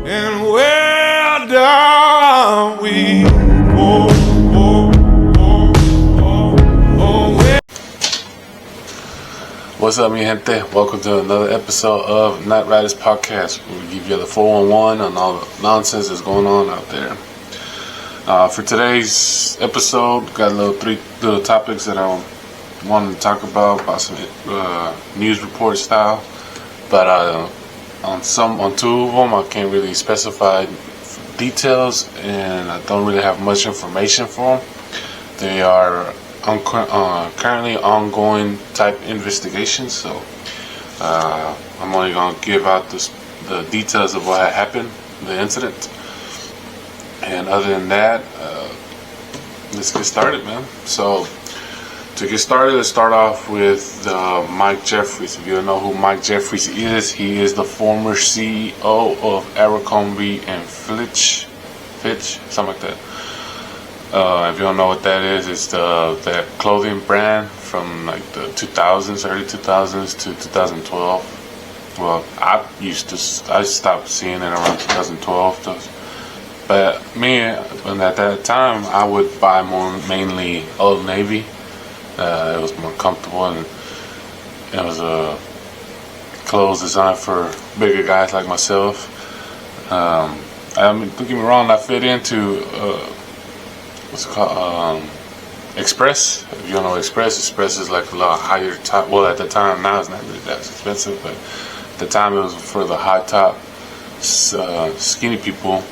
and where down we go. What's up, mi gente? Welcome to another episode of Night Riders Podcast, where we give you the 411 on all the nonsense that's going on out there. For today's episode, got three little topics that I wanted to talk about some news report style, but on two of them I can't really specify details, and I don't really have much information for them. They are currently ongoing type investigations, so I'm only going to give out the details of what had happened, the incident. And other than that, let's get started, man. So to get started, let's start off with Mike Jeffries. If you don't know who Mike Jeffries is, he is the former CEO of Abercrombie and Fitch, something like that. If you don't know what that is, it's that clothing brand from like the 2000s, early 2000s to 2012. Well, I stopped seeing it around 2012. But and at that time, I would buy mainly Old Navy. It was more comfortable, and it was clothes designed for bigger guys like myself. I mean, don't get me wrong, I fit into what's it called, Express. If you don't know Express is like a lot higher top. Well, at the time, now it's not really that expensive, but at the time it was for the high top skinny people.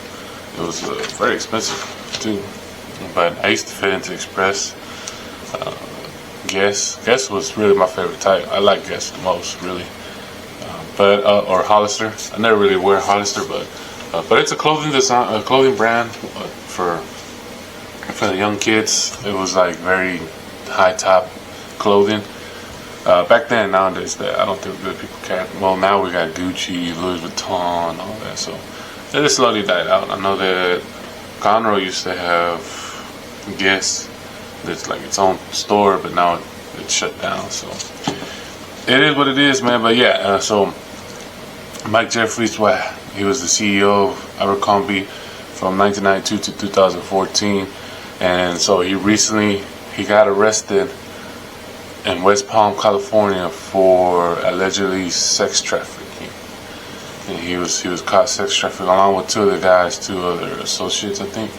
It was very expensive too, but I used to fit into Express. Guess was really my favorite type. I like Guess the most, really. Or Hollister. I never really wear Hollister, but it's a clothing brand for the young kids. It was like very high top clothing. Back then, nowadays, that I don't think really people care. Well, now we got Gucci, Louis Vuitton, all that. So it just slowly died out. I know that Conroe used to have Guess. It's like its own store, but now it's shut down. So it is what it is, man. But yeah, so Mike Jeffries, he was the CEO of Abercrombie from 1992 to 2014, and so he got arrested in West Palm, California, for allegedly sex trafficking. And he was caught sex trafficking along with two other associates, I think.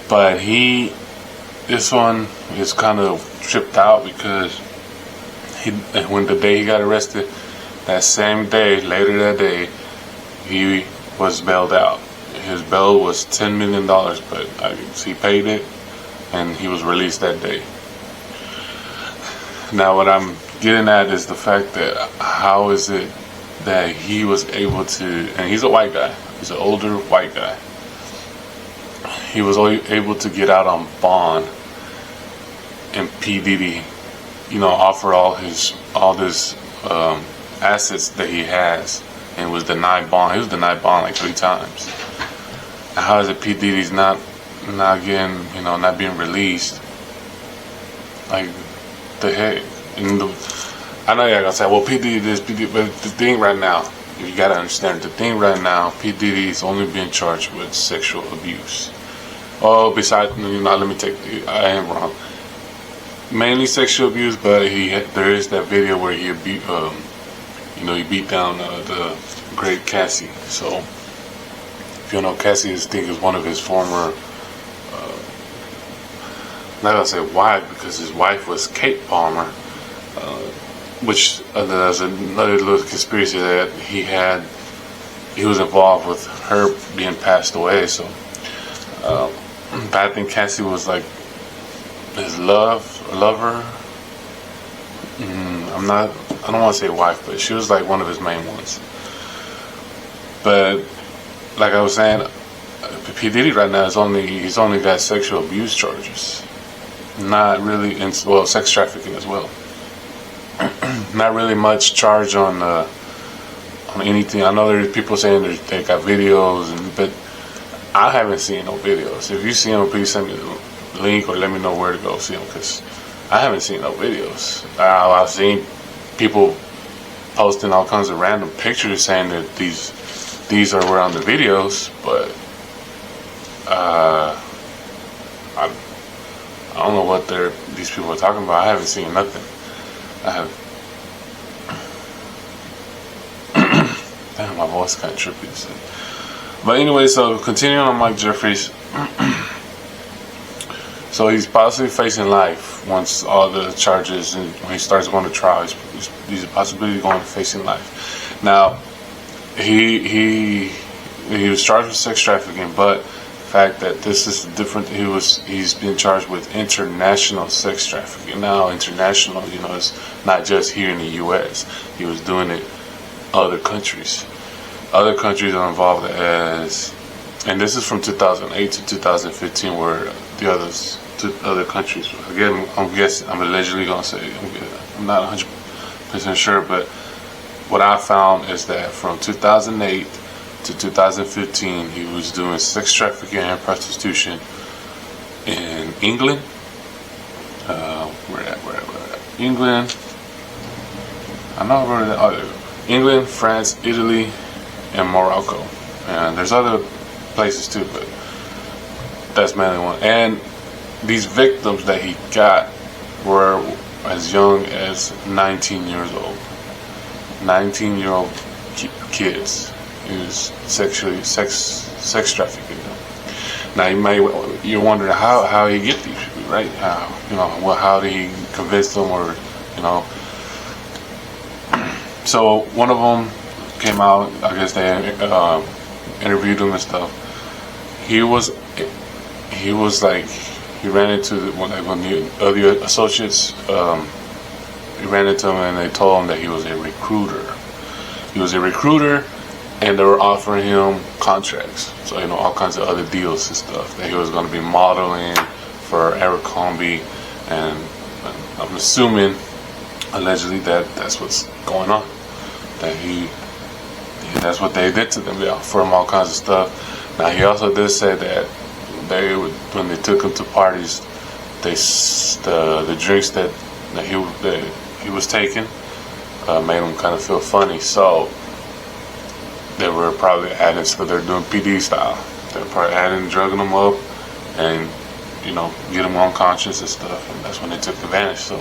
But this one is kind of tripped out because when the day he got arrested, that same day, later that day, he was bailed out. His bail was $10 million, but he paid it, and he was released that day. Now, what I'm getting at is the fact that how is it that he was able to, and he's a white guy, he's an older white guy, he was able to get out on bond, and P. Diddy, offer all this assets that he has, and was denied bond. He was denied bond like 3 times. How is it P. Diddy's not getting, not being released? Like, the heck? I know y'all gonna say, well, P. Diddy this, P. Diddy, but the thing right now, you gotta understand, the thing right now, P. Diddy is only being charged with sexual abuse. Oh, besides, I am wrong. Mainly sexual abuse, but there is that video where he beat down the great Cassie. So, if you know, Cassie, I think is one of his former, not gonna say wife, because his wife was Kate Palmer, which there's another little conspiracy that he was involved with her being passed away. So, but I think Cassie was like his lover. I don't want to say wife, but she was like one of his main ones. But like I was saying, P. Diddy right now he's only got sexual abuse charges, not really, sex trafficking as well. Not really much charge on anything. I know there's people saying they got videos, but I haven't seen no videos. If you see them, please send me the link or let me know where to go see them, because I haven't seen no videos. I've seen people posting all kinds of random pictures saying that these these were on the videos, but I don't know what these people are talking about. I haven't seen nothing. I have. Damn, my voice kind of trippy. But anyway, so continuing on Mike Jeffries. So he's possibly facing life once all the charges, and when he starts going to trial, he's a possibility of going to facing life. Now, he was charged with sex trafficking, but the fact that this is different, he's been charged with international sex trafficking. Now, international, it's not just here in the U.S. He was doing it other countries. Other countries are involved and this is from 2008 to 2015, where the other countries. Again, I'm allegedly gonna say, I'm not 100% sure, but what I found is that from 2008 to 2015, he was doing sex trafficking and prostitution in England. Where at? England. I know where that. England, France, Italy, and Morocco. And there's other places too, but that's mainly one. And these victims that he got were as young as 19 years old. 19-year-old kids. He was sex trafficking them. Now you're wondering how he get these people, right? How did he convince them, or So one of them came out. I guess they interviewed him and stuff. He ran into one of the other associates. He ran into him and they told him that he was a recruiter. He was a recruiter, and they were offering him contracts. So all kinds of other deals and stuff, that he was going to be modeling for Abercrombie, and I'm assuming allegedly that's what's going on. That's what they did to them. They offered him all kinds of stuff. Now he also did say that when they took him to parties, the drinks that he was taking made him kind of feel funny. So they were probably adding, so they're doing PD style. They're probably adding, drugging them up, and get them unconscious and stuff. And that's when they took advantage. So.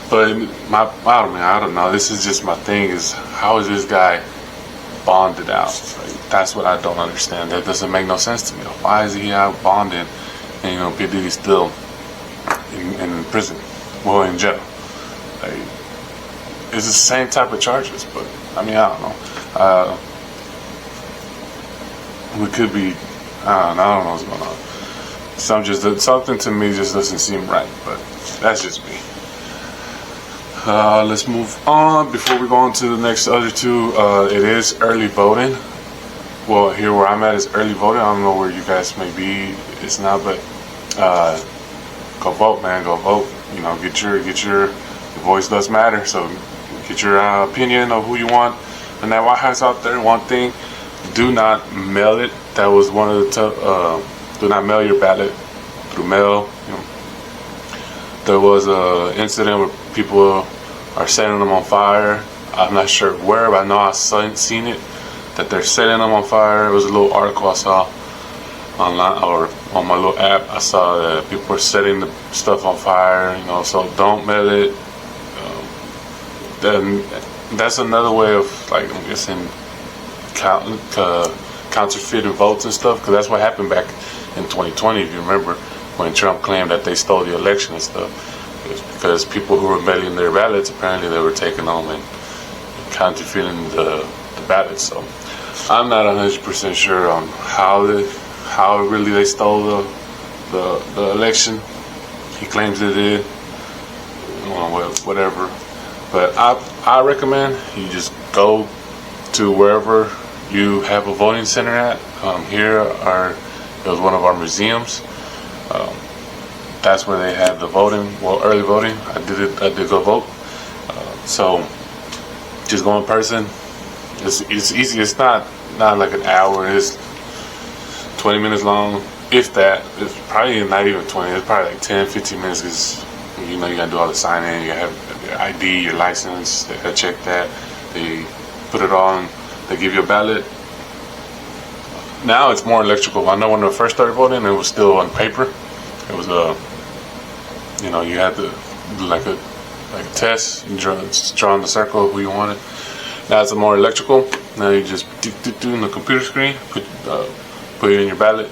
But I don't know. This is just my thing. Is how is this guy bonded out? Like, that's what I don't understand. That doesn't make no sense to me. Why is he out bonded and P. Diddy's still in prison, well, in jail? Like, it's the same type of charges, but I don't know. We could be. I don't know what's going on. Something to me just doesn't seem right. But that's just me. Let's move on. Before we go on to the next other two, it is early voting. Well, here where I'm at is early voting. I don't know where you guys may be. It's not, but go vote, man. Go vote. Get your voice does matter. So get your opinion of who you want. And that White House out there. One thing, do not mail it. That was one of the do not mail your ballot through mail. There was an incident where people are setting them on fire. I'm not sure where, but I know I've seen it, that they're setting them on fire. It was a little article I saw online, or on my little app. I saw that people were setting the stuff on fire, so don't mail it. Then that's another way of, like, I'm guessing, counterfeiting votes and stuff, because that's what happened back in 2020, if you remember, when Trump claimed that they stole the election and stuff. It was because people who were mailing their ballots, apparently they were taking them and counterfeiting the ballots. So I'm not 100% sure on how really they stole the election. He claims they did, whatever. But I recommend you just go to wherever you have a voting center at. It was one of our museums. That's where they had the voting, early voting. I did go vote. So just go in person. It's easy. It's not like an hour. It's 20 minutes long, if that. It's probably not even 20. It's probably like 10, 15 minutes, because you gotta do all the signing. You have your ID, your license. They check that. They put it on They give you a ballot. Now it's more electrical. I know when I first started voting, it was still on paper. It was you had to do like a test, you draw in the circle who you wanted. Now it's more electrical. Now you just do in the computer screen, put it in your ballot.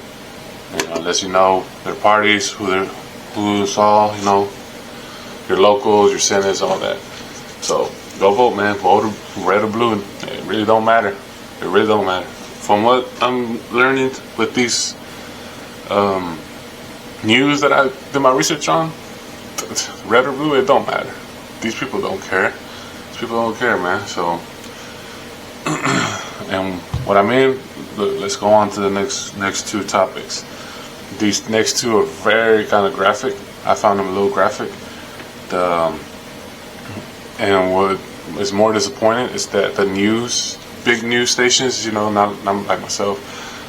Lets you know their parties, who's all, your locals, your senators, all that. So go vote, man. Vote red or blue. It really don't matter. It really don't matter. From what I'm learning with these news that I did my research on, red or blue, it don't matter. These people don't care. These people don't care, man. So, and what I mean, let's go on to the next two topics. These next two are very kind of graphic. I found them a little graphic. And what is more disappointing is that the big news stations, not like myself.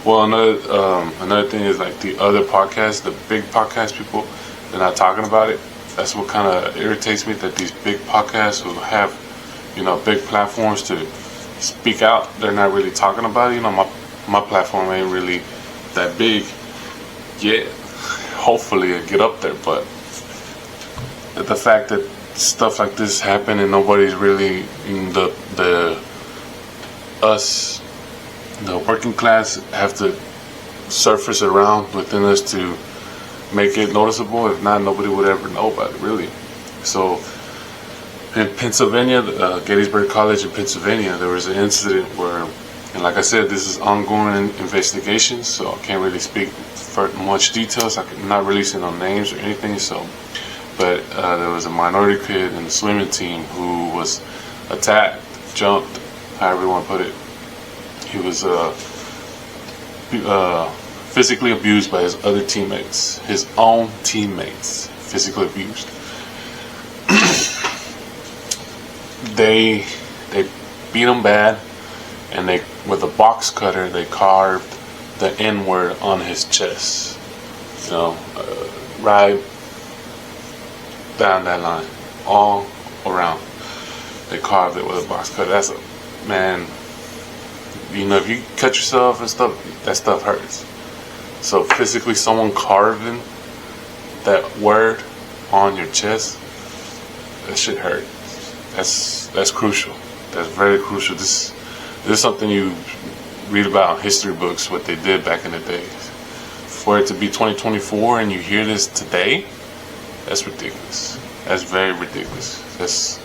Well, another thing is like the other podcasts, the big podcast people, they're not talking about it. That's what kind of irritates me, that these big podcasts who have, big platforms to speak out, they're not really talking about it. My platform ain't really that big yet. Hopefully it get up there, but the fact that stuff like this happen and nobody's really the working class have to surface around within us to make it noticeable. If not, nobody would ever know about it, really. So in Pennsylvania, Gettysburg College in Pennsylvania, there was an incident where, and like I said, this is ongoing investigation, so I can't really speak for much details. I'm not releasing no names or anything. But there was a minority kid in the swimming team who was attacked, jumped, however you want to put it. He was physically abused by his other teammates, his own teammates, physically abused. They beat him bad, and with a box cutter they carved the N-word on his chest. Right down that line, all around. They carved it with a box cutter. That's man. If you cut yourself and stuff, that stuff hurts. So physically, someone carving that word on your chest, that shit hurt. That's crucial. That's very crucial. This is something you read about in history books, what they did back in the days. For it to be 2024 and you hear this today, that's ridiculous. That's very ridiculous.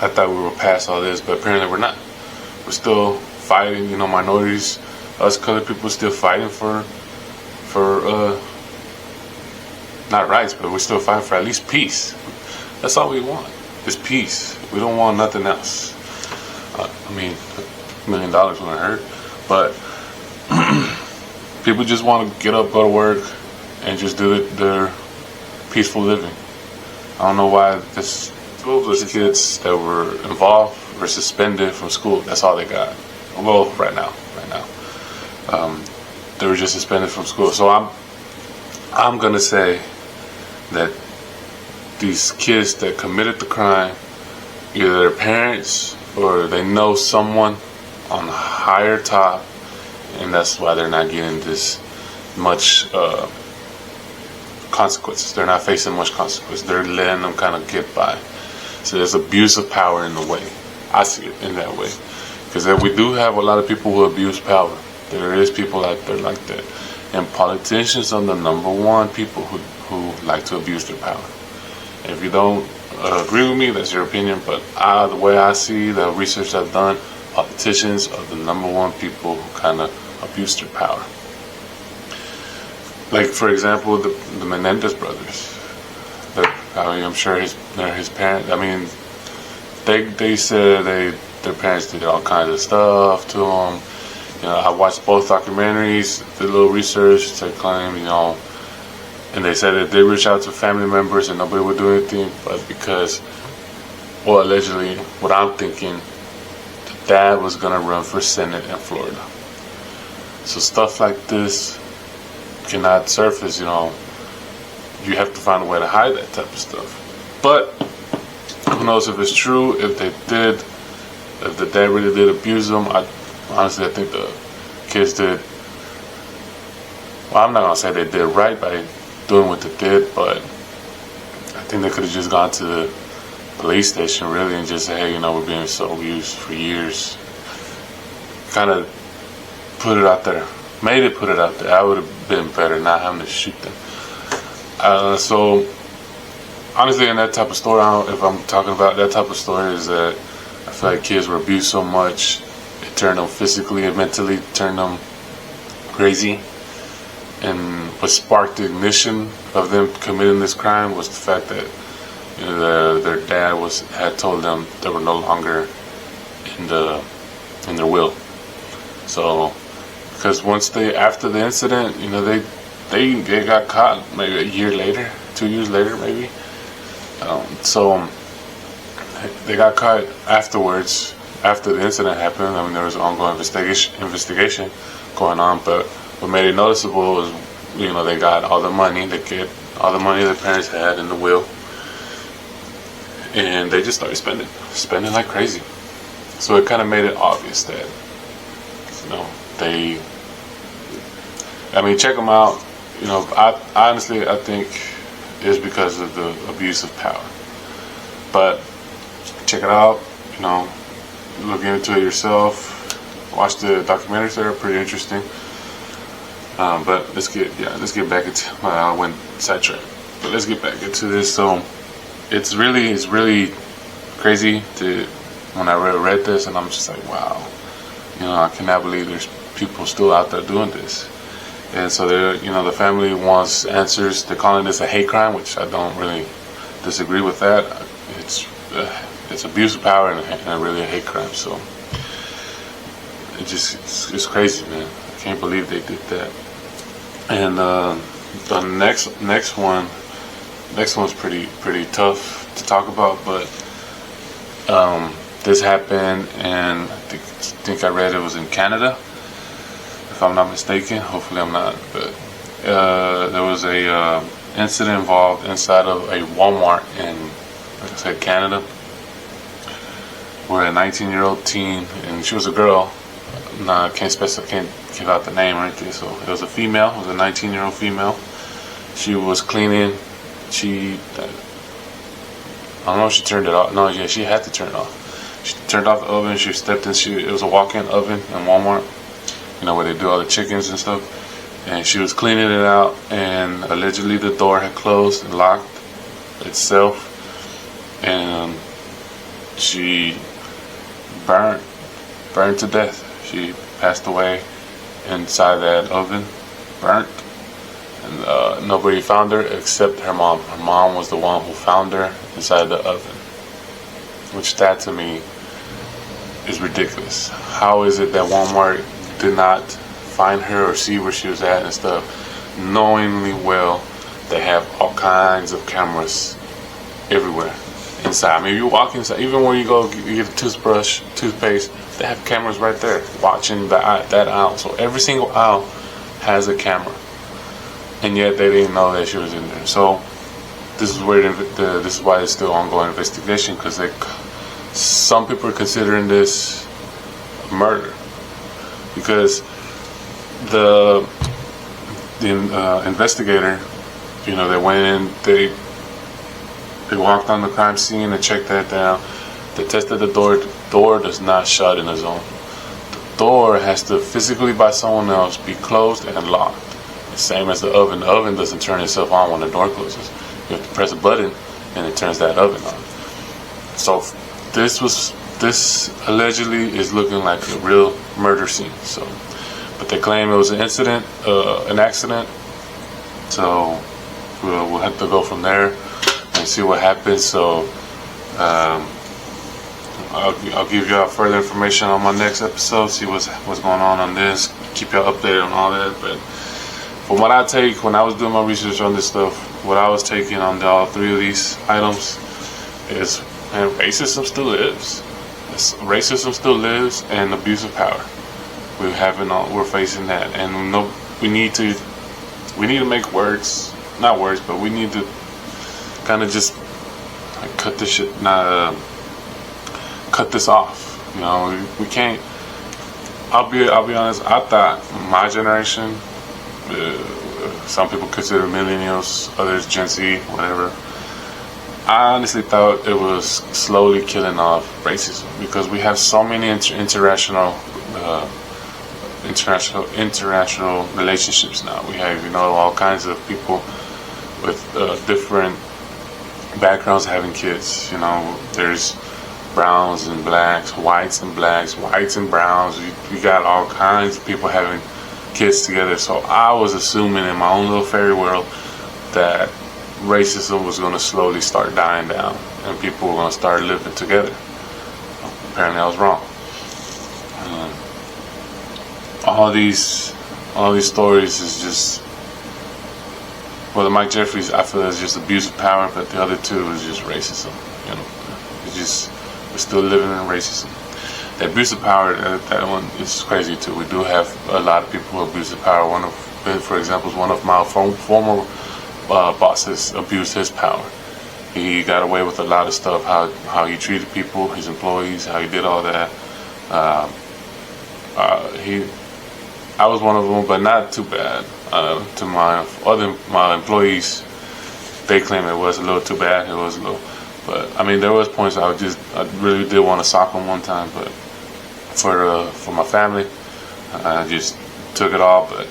I thought we were past all this, but apparently we're not. We're still fighting, minorities, us colored people still fighting for not rights, but we're still fighting for at least peace. That's all we want, is peace. We don't want nothing else. $1 million wouldn't hurt, but people just want to get up, go to work, and just do their peaceful living. I don't know why those kids that were involved were suspended from school. That's all they got. Well, right now, they were just suspended from school. So I'm gonna say that these kids that committed the crime, either their parents or they know someone on higher top, and that's why they're not getting this much consequences. They're not facing much consequences. They're letting them kind of get by. So there's abuse of power in the way. I see it in that way. Because we do have a lot of people who abuse power. There is people out there like that. And politicians are the number one people who like to abuse their power. And if you don't agree with me, that's your opinion. But the way I see the research I've done, politicians are the number one people who kind of abuse their power. Like, for example, the Menendez brothers. I'm sure his parents. They said their parents did all kinds of stuff to them. I watched both documentaries, did a little research. They claim, and they said that they reached out to family members and nobody would do anything, but because, well, allegedly, what I'm thinking, the dad was gonna run for Senate in Florida. So stuff like this cannot surface. You have to find a way to hide that type of stuff. But who knows if it's true, if they did if the dad really did abuse them, I think the kids did. Well, I'm not gonna say they did right by doing what they did, but I think they could have just gone to the police station really and just say, hey, we're being so abused for years. Kind of put it out there. Put it out there. I would have been better not having to shoot them. So honestly, in that type of story, if I'm talking about that type of story, is that I feel like kids were abused so much, it turned them physically and mentally, turned them crazy. And what sparked the ignition of them committing this crime was the fact that their dad had told them they were no longer in their will. So, because after the incident, they got caught maybe a year later, 2 years later maybe. So they got caught afterwards, after the incident happened. I mean, there was an ongoing investigation going on, but what made it noticeable was, they got all the money, all the money their parents had in the will, and they just started spending like crazy. So it kind of made it obvious that, check them out. I honestly think it's because of the abuse of power. But check it out. Look into it yourself. Watch the documentaries; they're pretty interesting. But let's get back into. I went sidetracked, but let's get back into this. So it's really crazy when I read this, and I'm just like, wow. I cannot believe there's people still out there doing this. And so the family wants answers. They're calling this a hate crime, which I don't really disagree with that. It's abuse of power and really a hate crime. So it's crazy, man. I can't believe they did that. And the next one's pretty tough to talk about, but this happened, and I think I read it was in Canada, if I'm not mistaken. Hopefully I'm not, but there was a incident involved inside of a Walmart in, like I said, Canada, where a 19-year-old teen, and she was a girl. I can't give out the name or anything. So it was a female. It was a 19-year-old female. She was cleaning. I don't know if she turned it off. No, yeah, she had to turn it off. She turned off the oven. She stepped in. It was a walk-in oven in Walmart, where they do all the chickens and stuff. And she was cleaning it out, and allegedly the door had closed and locked itself, and she burned to death. She passed away inside that oven, burnt, and nobody found her except her mom. Her mom was the one who found her inside the oven, which that to me is ridiculous. How is it that Walmart did not find her or see where she was at and stuff, knowingly well they have all kinds of cameras everywhere inside? I mean, you walk inside, even when you go get a toothbrush, toothpaste, they have cameras right there watching that aisle. So every single aisle has a camera, and yet they didn't know that she was in there. So this is where this is why it's still ongoing investigation, because some people are considering this murder, because the investigator, they went in, they walked on the crime scene and checked that down. They tested the door. The door does not shut in the zone. The door has to physically by someone else be closed and locked. Same as the oven. The oven doesn't turn itself on when the door closes. You have to press a button and it turns that oven on. So this allegedly is looking like a real murder scene. So, but they claim it was an accident. So we'll have to go from there and see what happens. So I'll give y'all further information on my next episode. See what's going on this. Keep y'all updated on all that. But from what I take, when I was doing my research on this stuff, what I was taking on all three of these items is, man, racism still lives. Racism still lives, and abuse of power. We're facing that, and we need to make not words, but we need to kind of just cut this off. You know, we can't. I'll be honest. I thought my generation, some people consider millennials, others Gen Z, whatever. I honestly thought it was slowly killing off racism because we have so many international relationships now. We have, you know, all kinds of people with different backgrounds having kids. You know, there's browns and blacks, whites and blacks, whites and browns. We got all kinds of people having kids together. So I was assuming in my own little fairy world that racism was going to slowly start dying down and people were going to start living together. Apparently I was wrong. All these stories is just, well, the Mike Jeffries, I feel is just abuse of power, but the other two is just racism. You know, it's just, we're still living in racism. The abuse of power, that one is crazy too. We do have a lot of people who abuse of power. One of, for example, one of my former bosses abused his power. He got away with a lot of stuff, how he treated people, his employees, how he did all that. I was one of them, but not too bad. To my employees, they claim it was a little too bad. It was a little, but I mean, there was points I really did want to sock him one time, but for my family, I just took it all. But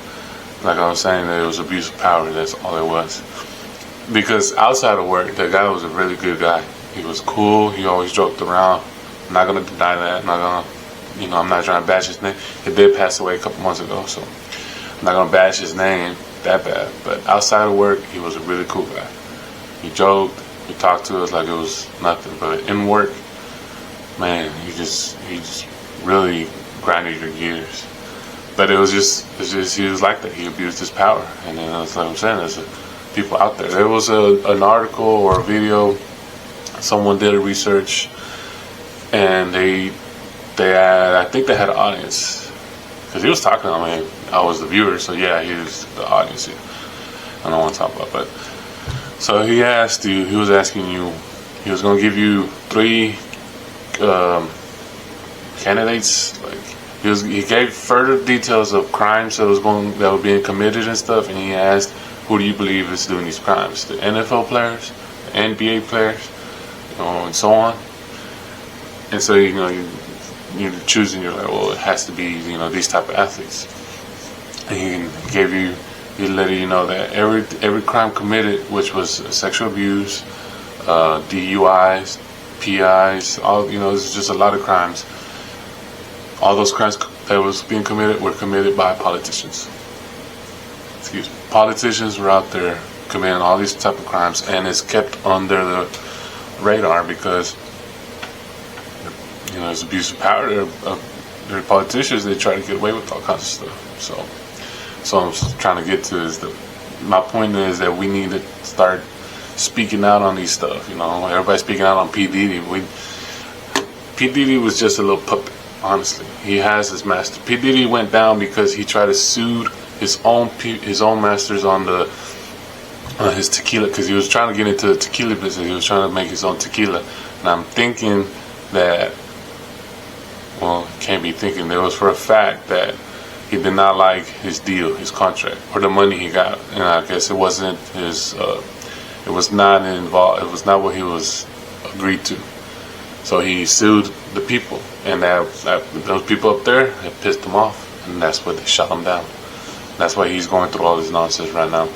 like I was saying, it was abuse of power. That's all it was. Because outside of work, the guy was a really good guy. He was cool. He always joked around. I'm not gonna deny that. I'm not trying to bash his name. He did pass away a couple months ago, so I'm not gonna bash his name that bad. But outside of work, he was a really cool guy. He joked. He talked to us like it was nothing. But in work, man, he just really grinded your gears. But it's just he was like that. He abused his power, and then that's what I'm saying. There's people out there. There was an article or a video. Someone did a research, and they had, I think they had an audience because he was talking. I mean, I was the viewer, so yeah, he was the audience. Yeah. I don't want to talk about, but so he asked you. He was asking you. He was going to give you 3 candidates. Like he gave further details of crimes that were being committed and stuff, and he asked, who do you believe is doing these crimes? The NFL players, the NBA players, and so on. And so you're choosing. You're like, well, it has to be these type of athletes. And he let you know that every crime committed, which was sexual abuse, DUIs, PIs, all it's just a lot of crimes. All those crimes that was being committed were committed by politicians. Excuse me. Politicians were out there committing all these type of crimes, and it's kept under the radar because it's abuse of power. They're politicians. They try to get away with all kinds of stuff. So I'm trying to get to is my point is that we need to start speaking out on these stuff. Everybody's speaking out on P. Diddy. P. Diddy was just a little puppet. Honestly, he has his master. P. Diddy went down because he tried to sue his own masters on his tequila, because he was trying to get into the tequila business. He was trying to make his own tequila, and I'm thinking that, well, can't be thinking. There was for a fact that he did not like his deal, his contract, or the money he got, and I guess it wasn't his. It was not involved. It was not what he was agreed to. So he sued the people, and those people up there have pissed him off, and that's why they shut him down. That's why he's going through all this nonsense right now.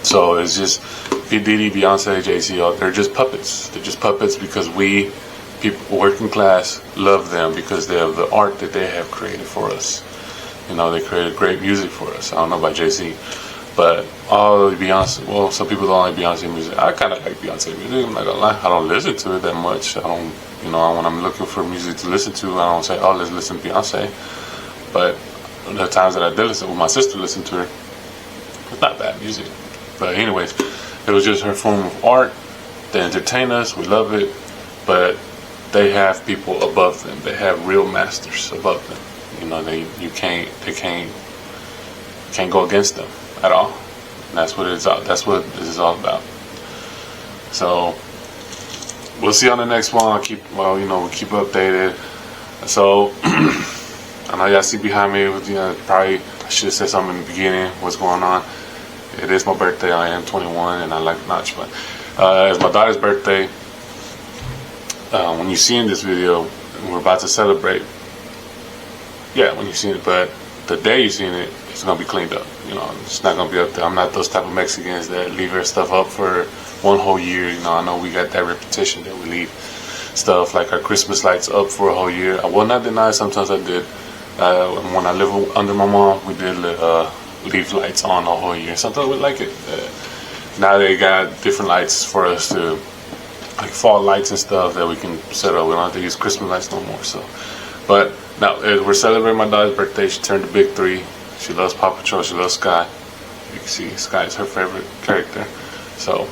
So it's just P. Diddy, Beyonce, Jay-Z, they're just puppets. They're just puppets because we, people, working class, love them because they have the art that they have created for us. They created great music for us. I don't know about Jay-Z, but all the Beyonce, well, some people don't like Beyonce music. I kind of like Beyonce music. I'm not gonna lie. I don't listen to it that much. I don't, when I'm looking for music to listen to, I don't say, oh, let's listen to Beyonce. But the times that I did listen, my sister listened to her. It's not bad music. But anyways, it was just her form of art. They entertain us. We love it. But they have people above them. They have real masters above them. They can't go against them at all. And that's what that's what this is all about. So we'll see on the next one. We'll keep updated. So I know y'all see behind me, probably I should have said something in the beginning, what's going on. It is my birthday, I am 21 and I like Notch, but it's my daughter's birthday. When you see in this video, we're about to celebrate. Yeah, when you see it, but the day you seen it, it's gonna be cleaned up. It's not gonna be up there. I'm not those type of Mexicans that leave their stuff up for one whole year. I know we got that reputation that we leave stuff like our Christmas lights up for a whole year. I will not deny sometimes I did. When I lived under my mom, we did leave lights on a whole year. Sometimes we like it. Now they got different lights for us to, like fall lights and stuff that we can set up. We don't have to use Christmas lights no more. So, but now we're celebrating my daughter's birthday. She turned a big 3. She loves Paw Patrol. She loves Sky. You can see Sky is her favorite character. So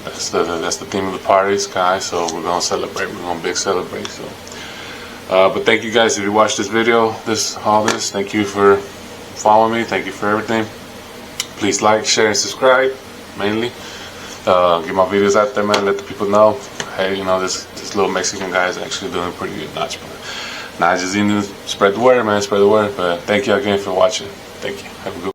that's the theme of the party, Sky. So we're gonna celebrate. We're gonna big celebrate. So, but thank you guys if you watched this video, all this. Thank you for following me. Thank you for everything. Please like, share, and subscribe. Mainly, get my videos out there, man. Let the people know. Hey, this little Mexican guy is actually doing pretty good Notch. But I just need to spread the word, man. Spread the word. But thank you again for watching. Thank you. Have a good one.